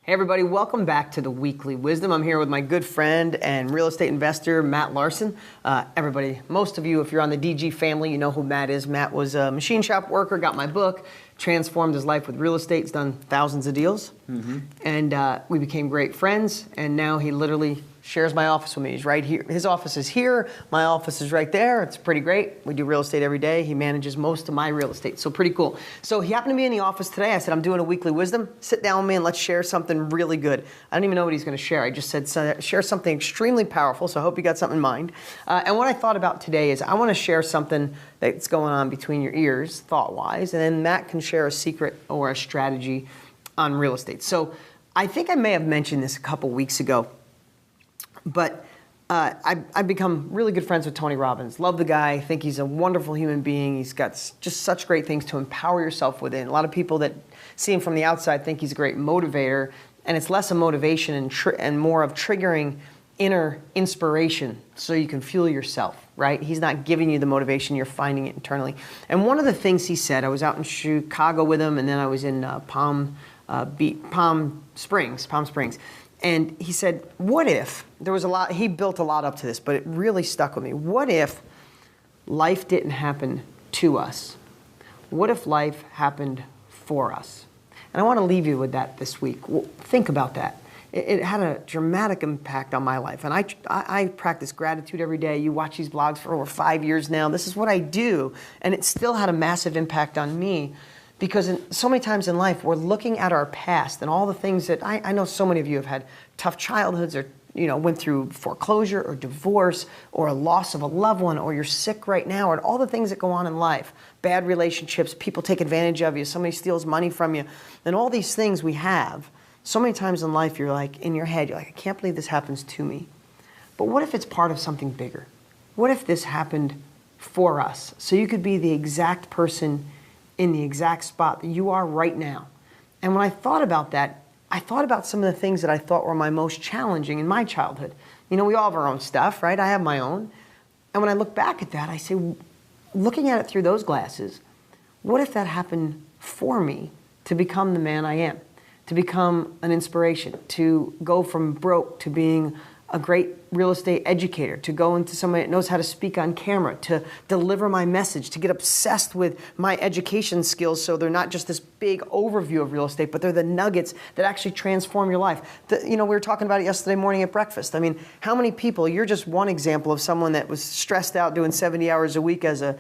Hey everybody, welcome back to the Weekly Wisdom. I'm here with my good friend and real estate investor, Matt Larson. Everybody, most of you, if you're on the DG family, you know who Matt is. Matt was a machine shop worker, got my book, transformed his life with real estate, he's done thousands of deals. And we became great friends, and now he literally shares my office with me. He's right here. His office is here. My office is right there. It's pretty great. We do real estate every day. He manages most of my real estate, so pretty cool. So he happened to be in the office today. I said, I'm doing a Weekly Wisdom. Sit down with me and let's share something really good. I don't even know what he's going to share. I just said, share something extremely powerful, so I hope you got something in mind. And what I thought about today is I want to share something that's going on between your ears, thought-wise, and then Matt can share a secret or a strategy on real estate. So I think I may have mentioned this a couple weeks ago, but I've become really good friends with Tony Robbins. Love the guy. I think he's a wonderful human being. He's got just such great things to empower yourself within. A lot of people that see him from the outside think he's a great motivator, and it's less a motivation and more of triggering inner inspiration so you can fuel yourself, right? He's not giving you the motivation, you're finding it internally. And one of the things he said, I was out in Chicago with him, and then I was in Palm Springs. And he said, what if, there was a lot, he built a lot up to this, but it really stuck with me. What if life didn't happen to us? What if life happened for us? And I want to leave you with that this week. Well, think about that. It had a dramatic impact on my life. And I practice gratitude every day. You watch these blogs for over 5 years now. This is what I do. And it still had a massive impact on me. Because so many times in life, we're looking at our past and all the things that I know so many of you have had tough childhoods or went through foreclosure or divorce or a loss of a loved one, or you're sick right now, or all the things that go on in life. Bad relationships, people take advantage of you, somebody steals money from you, and all these things we have. So many times in life, you're like, in your head, you're like, I can't believe this happens to me. But what if it's part of something bigger? What if this happened for us? So you could be the exact person in the exact spot that you are right now. And when I thought about that, I thought about some of the things that I thought were my most challenging in my childhood. We all have our own stuff, right? I have my own. And when I look back at that, I say, looking at it through those glasses, what if that happened for me to become the man I am, to become an inspiration, to go from broke to being a great real estate educator, to go into somebody that knows how to speak on camera, to deliver my message, to get obsessed with my education skills so they're not just this big overview of real estate, but they're the nuggets that actually transform your life. We were talking about it yesterday morning at breakfast. I mean, how many people, you're just one example of someone that was stressed out doing 70 hours a week as a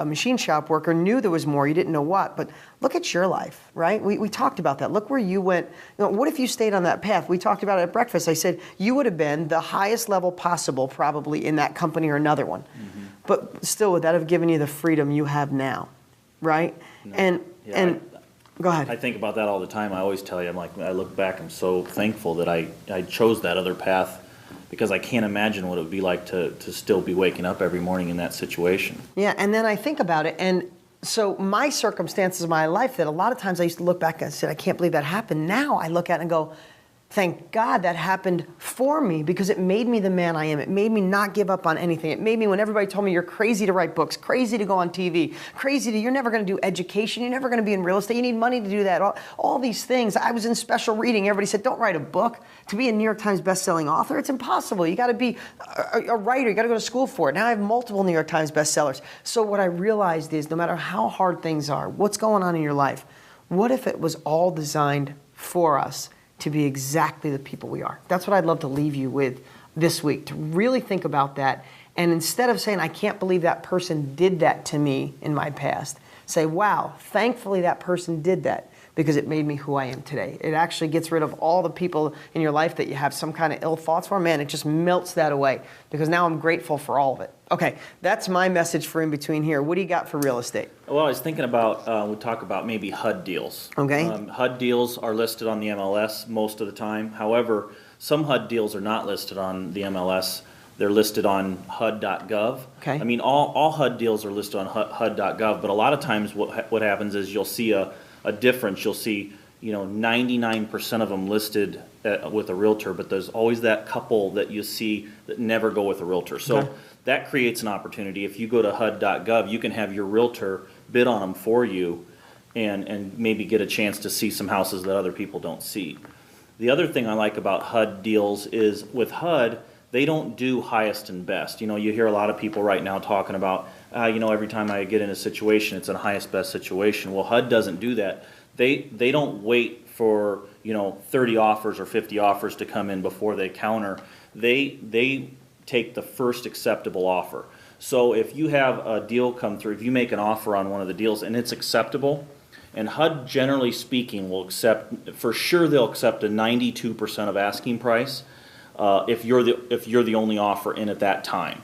machine shop worker, knew there was more, you didn't know what, but look at your life, right? We talked about that. Look where you went. What if you stayed on that path? We talked about it at breakfast. I said, you would have been the highest level possible probably in that company or another one. Mm-hmm. But still, would that have given you the freedom you have now, right? No. Go ahead. I think about that all the time. I always tell you, I look back, I'm so thankful that I chose that other path, because I can't imagine what it would be like to still be waking up every morning in that situation. Yeah, and then I think about it, and so my circumstances of my life that a lot of times I used to look back and say, I can't believe that happened. Now I look at it and go, thank God that happened for me, because it made me the man I am. It made me not give up on anything. It made me, when everybody told me you're crazy to write books, crazy to go on TV, you're never going to do education, you're never going to be in real estate, you need money to do that, all these things. I was in special reading. Everybody said, don't write a book. To be a New York Times bestselling author, it's impossible. You got to be a writer. You got to go to school for it. Now I have multiple New York Times bestsellers. So what I realized is no matter how hard things are, what's going on in your life, what if it was all designed for us to be exactly the people we are? That's what I'd love to leave you with this week, to really think about that. And instead of saying, I can't believe that person did that to me in my past, say, wow, thankfully that person did that, because it made me who I am today. It actually gets rid of all the people in your life that you have some kind of ill thoughts for. Man, it just melts that away, because now I'm grateful for all of it. Okay, that's my message for in between here. What do you got for real estate? Well, I was thinking about, we talk about maybe HUD deals. Okay. HUD deals are listed on the MLS most of the time. However, some HUD deals are not listed on the MLS. They're listed on HUD.gov. Okay. I mean, all HUD deals are listed on HUD.gov, but a lot of times what happens is you'll see a difference. You'll see 99% of them listed with a realtor, but there's always that couple that you see that never go with a realtor. So that creates an opportunity. If you go to HUD.gov, you can have your realtor bid on them for you, and maybe get a chance to see some houses that other people don't see. The other thing I like about HUD deals is with HUD, they don't do highest and best. You know, you hear a lot of people right now talking about, you know, every time I get in a situation, it's a highest best situation. Well, HUD doesn't do that. They don't wait for, you know, 30 offers or 50 offers to come in before they counter. They take the first acceptable offer. So if you have a deal come through, if you make an offer on one of the deals and it's acceptable, and HUD, generally speaking, will accept, for sure they'll accept a 92% of asking price if you're the only offer in at that time.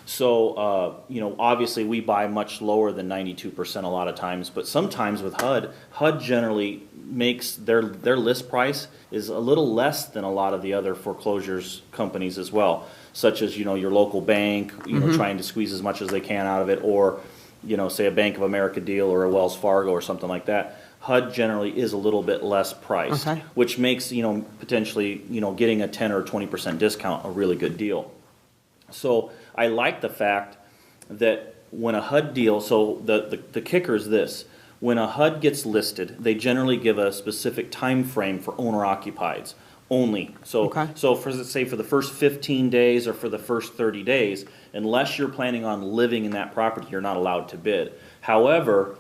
So, you know, obviously we buy much lower than 92% a lot of times, but sometimes with HUD generally makes their list price is a little less than a lot of the other foreclosures companies as well, such as, you know, your local bank, you know, trying to squeeze as much as they can out of it, or, you know, say a Bank of America deal or a Wells Fargo or something like that. HUD generally is a little bit less priced, which makes, you know, potentially, you know, getting a 10 or 20% discount a really good deal. So I like the fact that when a HUD deal, so the kicker is this: when a HUD gets listed, they generally give a specific time frame for owner-occupieds only. So, so for, say, for the first 15 days or for the first 30 days, unless you're planning on living in that property, you're not allowed to bid. However,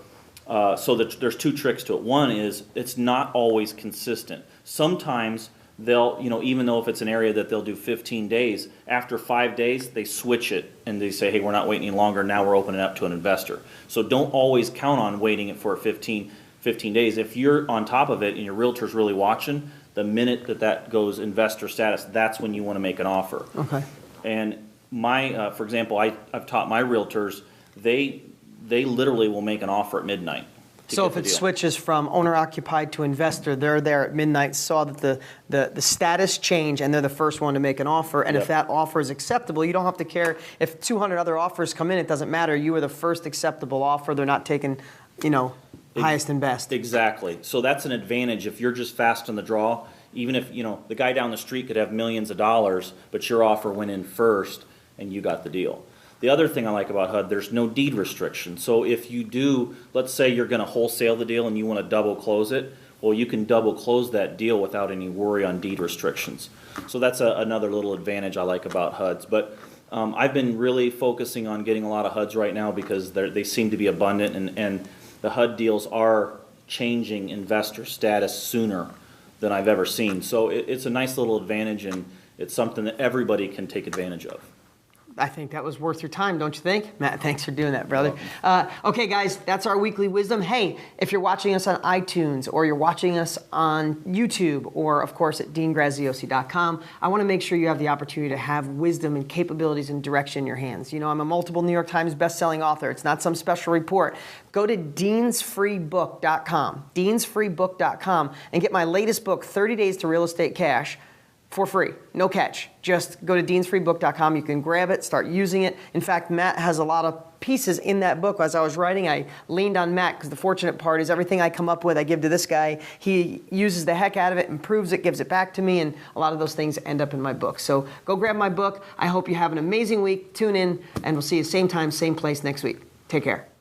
so there's two tricks to it. One is it's not always consistent. Sometimes they'll, you know, even though if it's an area that they'll do 15 days, after 5 days, they switch it and they say, hey, we're not waiting any longer, now we're opening up to an investor. So don't always count on waiting it for 15 days. If you're on top of it and your realtor's really watching, the minute that goes investor status, that's when you want to make an offer. And my, for example, I've taught my realtors, they literally will make an offer at midnight. So if it switches from owner-occupied to investor, they're there at midnight, saw that the status change, and they're the first one to make an offer. And if that offer is acceptable, you don't have to care if 200 other offers come in. It doesn't matter. You were the first acceptable offer. They're not taking, you know, highest and best. Exactly. So that's an advantage if you're just fast on the draw. Even if, you know, the guy down the street could have millions of dollars, but your offer went in first, and you got the deal. The other thing I like about HUD, there's no deed restriction. So if you do, let's say you're going to wholesale the deal and you want to double close it, well, you can double close that deal without any worry on deed restrictions. So that's another little advantage I like about HUDs. But I've been really focusing on getting a lot of HUDs right now because they seem to be abundant, and the HUD deals are changing investor status sooner than I've ever seen. So it's a nice little advantage, and it's something that everybody can take advantage of. I think that was worth your time, don't you think? Matt, thanks for doing that, brother. Okay, guys, that's our weekly wisdom. Hey, if you're watching us on iTunes or you're watching us on YouTube or, of course, at deangraziosi.com, I want to make sure you have the opportunity to have wisdom and capabilities and direction in your hands. You know, I'm a multiple New York Times bestselling author. It's not some special report. Go to deansfreebook.com, deansfreebook.com, and get my latest book, 30 Days to Real Estate Cash, for free, no catch. Just go to deansfreebook.com. You can grab it, start using it. In fact, Matt has a lot of pieces in that book. As I was writing, I leaned on Matt because the fortunate part is everything I come up with, I give to this guy. He uses the heck out of it, improves it, gives it back to me, and a lot of those things end up in my book. So go grab my book. I hope you have an amazing week. Tune in, and we'll see you same time, same place next week. Take care.